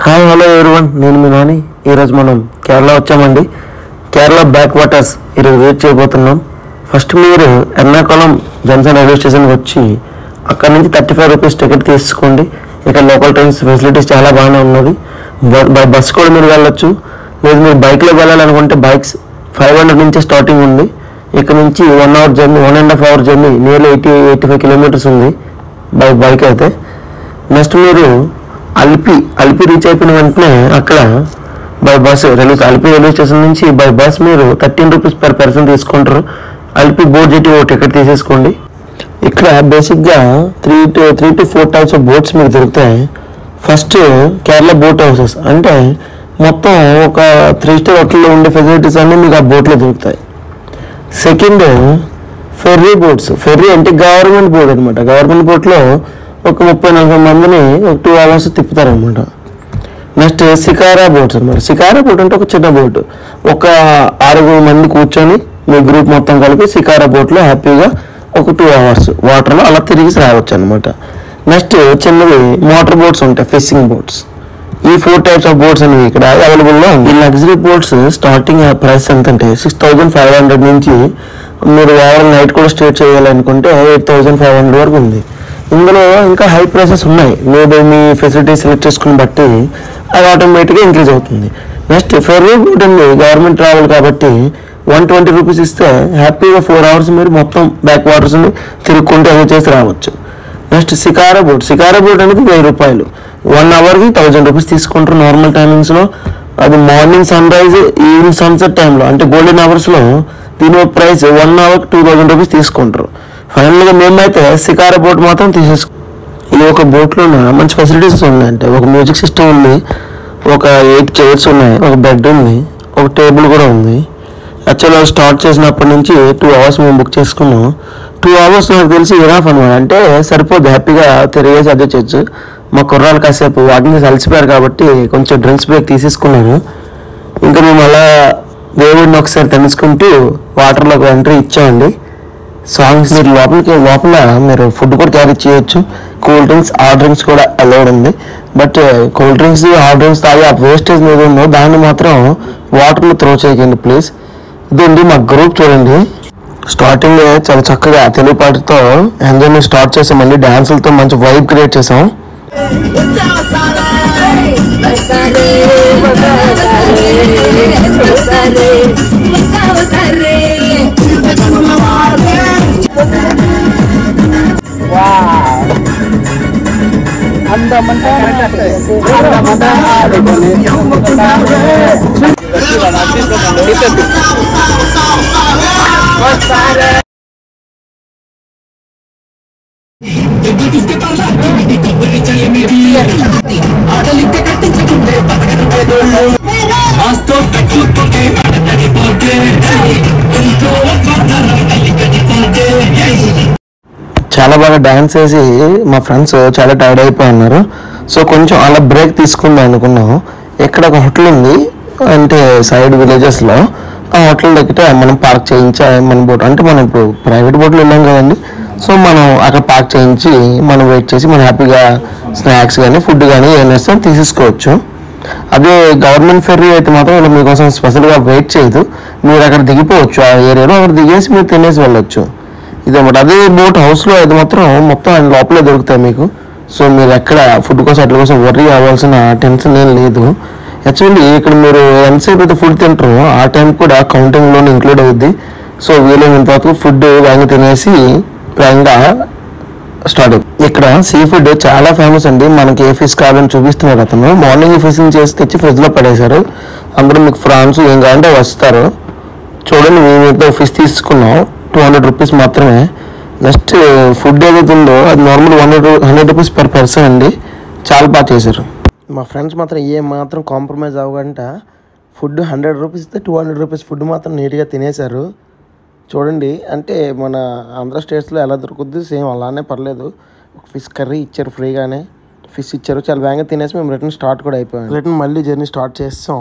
Hi hello everyone, నేను మీ నాని. ఈరోజు మనం కేరళ వచ్చామండి. కేరళ బ్యాక్ వాటర్స్ ఈరోజు విజిట్ చేయబోతున్నాం. ఫస్ట్ మీరు ఎర్నాకుళం జంక్షన్ రైల్వే స్టేషన్కి వచ్చి అక్కడ నుంచి 35 రూపీస్ టికెట్ తీసుకోండి. ఇక్కడ లోకల్ ట్రైన్స్ ఫెసిలిటీస్ చాలా బాగానే ఉన్నది. బస్ కూడా మీరు వెళ్ళొచ్చు. లేదు మీరు బైక్లో వెళ్ళాలనుకుంటే బైక్స్ 500 నుంచి స్టార్టింగ్ ఉంది. ఇక్కడ నుంచి 1 hour journey, 1.5 hour journey, nearly 80-85 kilometres ఉంది బైక్ అయితే. నెక్స్ట్ మీరు అల్పి రీచ్ అయిపోయిన వెంటనే అక్కడ by bus Alleppey railway station నుంచి బై బస్ మీరు 13 రూపీస్ పర్ పర్సన్ తీసుకుంటారు. అల్పి బోట్ జెట్టి ఓ టికెట్ తీసేసుకోండి. ఇక్కడ బేసిక్గా 3 to 4 టైప్స్ ఆఫ్ బోట్స్ మీకు దొరుకుతాయి. ఫస్ట్ కేరళ బోట్ హౌసెస్ అంటే మొత్తం ఒక 3 స్టార్ హోటల్లో ఉండే ఫెసిలిటీస్ అన్నీ మీకు ఆ బోట్లో దొరుకుతాయి. Second ferry boats. ఫెర్రీ అంటే గవర్నమెంట్ బోట్ అనమాట. గవర్నమెంట్ బోట్లో ఒక 30-40 మందిని ఒక 2 అవర్స్ తిప్పుతారనమాట. నెక్స్ట్ సికారా బోట్స్ అనమాట. సికారా బోట్ అంటే ఒక చిన్న బోట్, ఒక 6 మంది కూర్చొని మీ గ్రూప్ మొత్తం కలిపి సికారా బోట్లో హ్యాపీగా ఒక 2 అవర్స్ వాటర్లో అలా తిరిగి రావచ్చు అనమాట. నెక్స్ట్ చిన్నవి మోటార్ బోట్స్ ఉంటాయి, ఫిషింగ్ బోట్స్. ఈ 4 టైప్స్ ఆఫ్ బోట్స్ అనేవి ఇక్కడ అవైలబుల్లో ఉంది. ఈ లగ్జరీ బోట్స్ స్టార్టింగ్ ప్రైస్ ఎంత అంటే 6,500 నుంచి మీరు ఓవర్ నైట్ కూడా స్టే చేయాలనుకుంటే 8,500 వరకు ఉంది. ఇందులో ఇంకా హై ప్రైసెస్ ఉన్నాయి. మీరు మీ ఫెసిలిటీ సెలెక్ట్ చేసుకుని బట్టి అది ఆటోమేటిక్గా ఇంక్రీజ్ అవుతుంది. నెక్స్ట్ ఫెర్రీ బోట్ ఉంది, గవర్నమెంట్ ట్రావెల్ కాబట్టి 120 రూపీస్ ఇస్తే హ్యాపీగా 4 అవర్స్ మీరు మొత్తం బ్యాక్ వాటర్స్ని తిరుక్కుంటూ ఎంజాయ్ చేసి రావచ్చు. Next shikara boat. Shikara boat అనేది 1000 రూపాయలు, 1 అవర్కి 1000 రూపీస్ తీసుకుంటారు నార్మల్ టైమింగ్స్లో. అది morning sun rise, evening sunset టైంలో అంటే గోల్డెన్ అవర్స్లో దీని ప్రైస్ 1 అవర్కి 2000 రూపీస్ తీసుకుంటారు. ఫైనల్గా మేమైతే సికారా బోట్ మాత్రం తీసేసుకున్నాం. ఈ ఒక బోట్లో మంచి ఫెసిలిటీస్ ఉన్నాయంటే ఒక మ్యూజిక్ సిస్టమ్ ఉంది, ఒక 8 చైర్స్ ఉన్నాయి, ఒక బెడ్ ఉంది, ఒక టేబుల్ కూడా ఉంది. యాక్చువల్గా స్టార్ట్ చేసినప్పటి నుంచి 2 అవర్స్ మేము బుక్ చేసుకున్నాం. 2 అవర్స్ నాకు తెలిసి ఇనాఫ్ అనమాట. అంటే సరిపోద్ది, హ్యాపీగా తిరిగేసి అదే చేయొచ్చు. మా కుర్రాలు కాసేపు వాకింగ్ అలసిపోయారు కాబట్టి కొంచెం డ్రింక్స్ బ్రేక్ తీసేసుకున్నారు. ఇంకా మేము అలా దేవుడిని ఒకసారి తెలుసుకుంటూ వాటర్లోకి ఎంట్రీ ఇచ్చామండి. సాంగ్స్ మీరు లోపల మీరు ఫుడ్ కూడా క్యారీ చేయొచ్చు. కూల్ డ్రింక్స్, హాట్ డ్రింక్స్ కూడా అలౌడ్ ఉంది. But cool drinks, hot drinks తాగి ఆ వేస్టేజ్ మీద ఉందో దాన్ని మాత్రం వాటర్లో త్రో చేయకండి ప్లీజ్. ఇదండి మా గ్రూప్. చూడండి స్టార్టింగ్ చాలా చక్కగా తెలుగు పాటతో ఎంజాయ్మెంట్ స్టార్ట్ చేసామండి. డాన్సులతో మంచి వైబ్ క్రియేట్ చేసాం. చాలా బాగా డాన్స్ వేసి మా ఫ్రెండ్స్ చాలా టైర్డ్ అయిపోయినారు. సో కొంచెం అలా బ్రేక్ తీసుకుందాం అనుకున్నాం. ఇక్కడ ఒక హోటల్ ఉంది అంటే సైడ్ విలేజెస్లో. ఆ హోటల్ దగ్గర మనం పార్క్ చేయించా మన బోట్ అంటే మనం ఇప్పుడు ప్రైవేట్ బోట్లో వెళ్ళాం కదండి. సో మనం అక్కడ పార్క్ చేయించి మనం వెయిట్ చేసి మనం హ్యాపీగా స్నాక్స్ కానీ ఫుడ్ కానీ ఏమైనా తీసేసుకోవచ్చు. అదే గవర్నమెంట్ ఫెర్రీ అయితే మాత్రం ఇలా మీకోసం స్పెషల్గా వెయిట్ చేయదు. మీరు అక్కడ దిగిపోవచ్చు, ఆ ఏరియాలో అక్కడ దిగేసి మీరు తినేసి వెళ్ళొచ్చు. ఇదన్నమాట. అదే బోట్ హౌస్లో అయితే మొత్తం లోపలే దొరుకుతాయి మీకు. సో మీరు ఎక్కడ ఫుడ్ కోసం అట్ల కోసం వర్రీ అవ్వాల్సిన టెన్షన్ ఏం లేదు. యాక్చువల్లీ ఇక్కడ మీరు ఎంతసేపు అయితే ఫుడ్ తింటారో ఆ టైం కూడా కౌంటింగ్లోనే ఇంక్లూడ్ అవుద్ది. సో వీలైనంత వరకు ఫుడ్ వేగంగా తినేసి వేగంగా స్టార్ట్ అవుతుంది. ఇక్కడ సీ ఫుడ్ చాలా ఫేమస్ అండి. మనకి ఏ ఫిష్ కావాలని చూపిస్తున్నారు అతను. మార్నింగ్ ఫిషింగ్ చేసి తెచ్చి ఫ్రిడ్జ్లో పడేశారు. అందరూ మీకు ఫ్రాన్స్ ఏం కావాలంటే వస్తారు. చూడండి మేమైతే ఫిష్ తీసుకున్నాం, 200 రూపీస్ మాత్రమే. నెక్స్ట్ ఫుడ్ ఏదైతే ఉందో అది నార్మల్ 100 రూపీస్ పర్ పర్సన్ అండి. చాలా బాగా చేశారు. మా ఫ్రెండ్స్ మాత్రం మాత్రం కాంప్రమైజ్ అవ్వకంట ఫుడ్ 100 రూపీస్ ఇస్తే 200 రూపీస్ ఫుడ్ మాత్రం నీట్గా తినేశారు. చూడండి అంటే మన ఆంధ్ర స్టేట్స్లో ఎలా దొరుకుద్ది సేమ్ అలానే పర్లేదు. ఫిష్ కర్రీ ఇచ్చారు, ఫ్రీగానే ఫిష్ ఇచ్చారు. చాలా వేగంగా తినేసి మేము రిటర్న్ స్టార్ట్ కూడా అయిపోయాం. రిటర్న్ మళ్ళీ జర్నీ స్టార్ట్ చేస్తాం.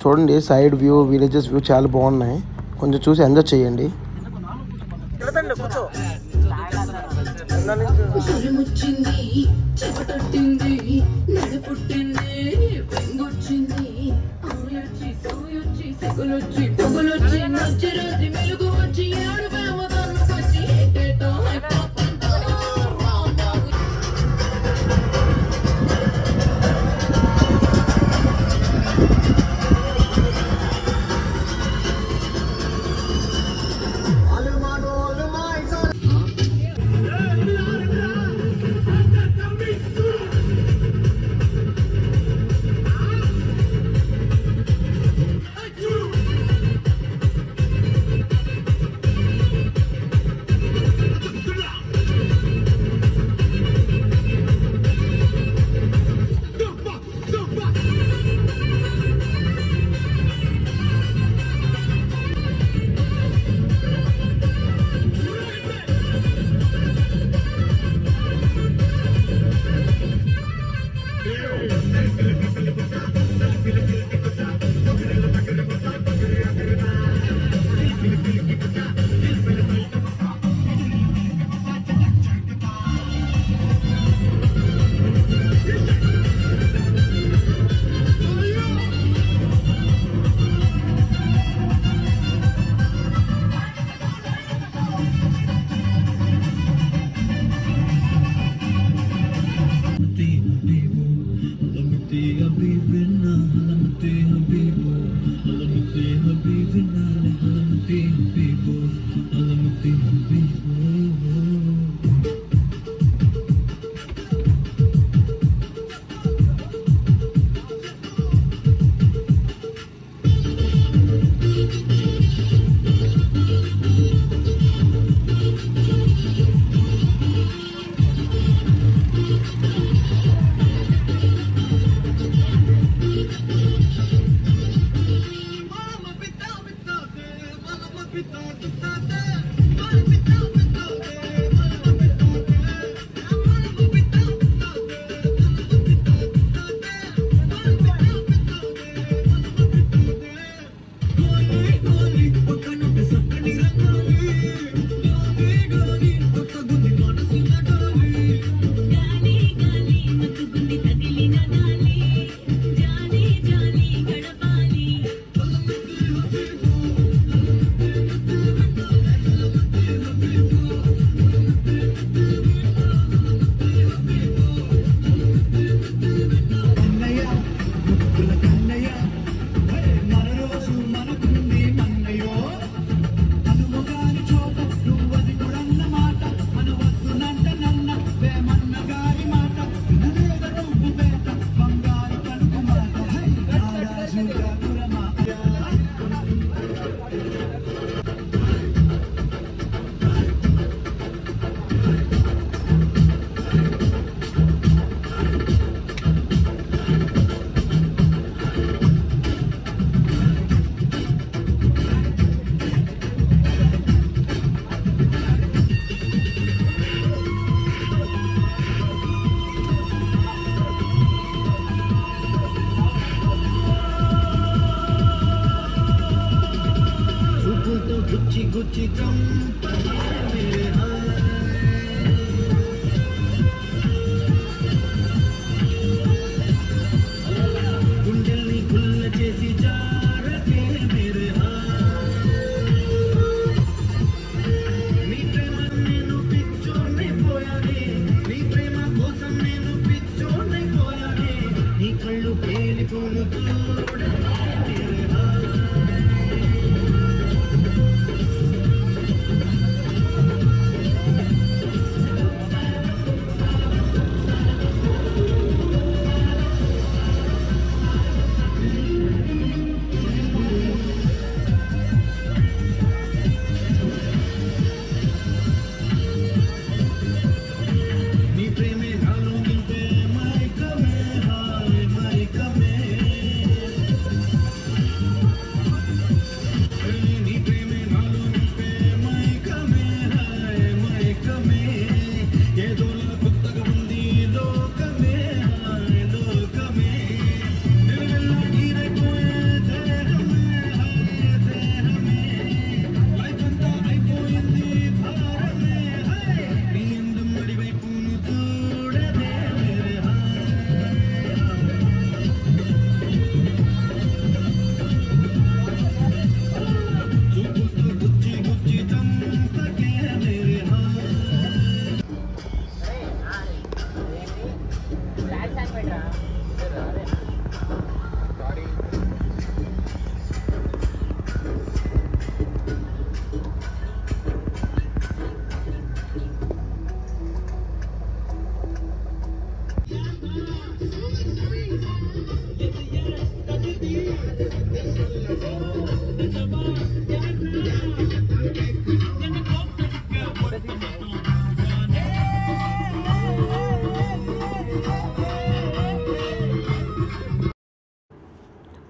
చూడండి సైడ్ వ్యూ, విలేజెస్ వ్యూ చాలా బాగున్నాయి. కొంచెం చూసి ఎంజాయ్ చేయండి. పుట్టింది చెపటొట్టింది నడుపుట్టింది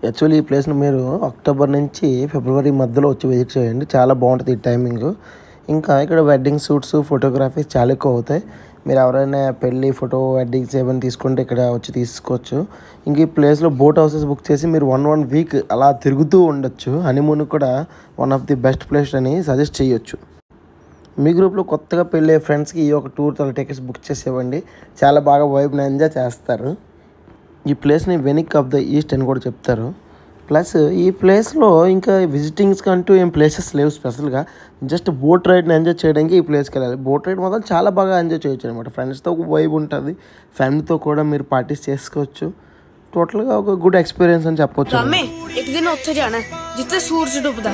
యాక్చువల్లీ ఈ ప్లేస్ని మీరు అక్టోబర్ నుంచి ఫిబ్రవరి మధ్యలో వచ్చి విజిట్ చేయండి, చాలా బాగుంటుంది ఈ టైమింగ్. ఇంకా ఇక్కడ వెడ్డింగ్ షూట్స్ ఫోటోగ్రఫీస్ చాలా ఎక్కువ అవుతాయి. మీరు ఎవరైనా పెళ్ళి ఫోటో వెడ్డింగ్స్ ఏమైనా తీసుకుంటే ఇక్కడ వచ్చి తీసుకోవచ్చు. ఇంక ఈ ప్లేస్లో బోట్ హౌసెస్ బుక్ చేసి మీరు వన్ వీక్ అలా తిరుగుతూ ఉండొచ్చు. హనీమూన్ కూడా one of the best place అని సజెస్ట్ చేయొచ్చు. మీ గ్రూప్లో కొత్తగా పెళ్ళే ఫ్రెండ్స్కి ఈ ఒక టూర్ టికెట్స్ బుక్ చేసి ఇవ్వండి, చాలా బాగా వైబ్ని ఎంజాయ్ చేస్తారు. ఈ ప్లేస్ని వెనిక్ ఆఫ్ ద ఈస్ట్ అని కూడా చెప్తారు. ప్లస్ ఈ ప్లేస్లో ఇంకా విజిటింగ్స్కి అంటూ ఏం ప్లేసెస్ లేవు స్పెషల్గా, జస్ట్ బోట్ రైడ్ని ఎంజాయ్ చేయడానికి ఈ ప్లేస్కి వెళ్ళాలి. బోట్ రైడ్ మాత్రం చాలా బాగా ఎంజాయ్ చేయొచ్చు అనమాట. ఫ్రెండ్స్తో వైబ్ ఉంటుంది, ఫ్యామిలీతో కూడా మీరు పార్టీస్ చేసుకోవచ్చు. టోటల్గా ఒక గుడ్ ఎక్స్పీరియన్స్ అని చెప్పొచ్చు. ਇੱਕ ਦਿਨ ਉੱਥੇ ਜਾਣਾ ਜਿੱਥੇ ਸੂਰਜ ਡੁੱਬਦਾ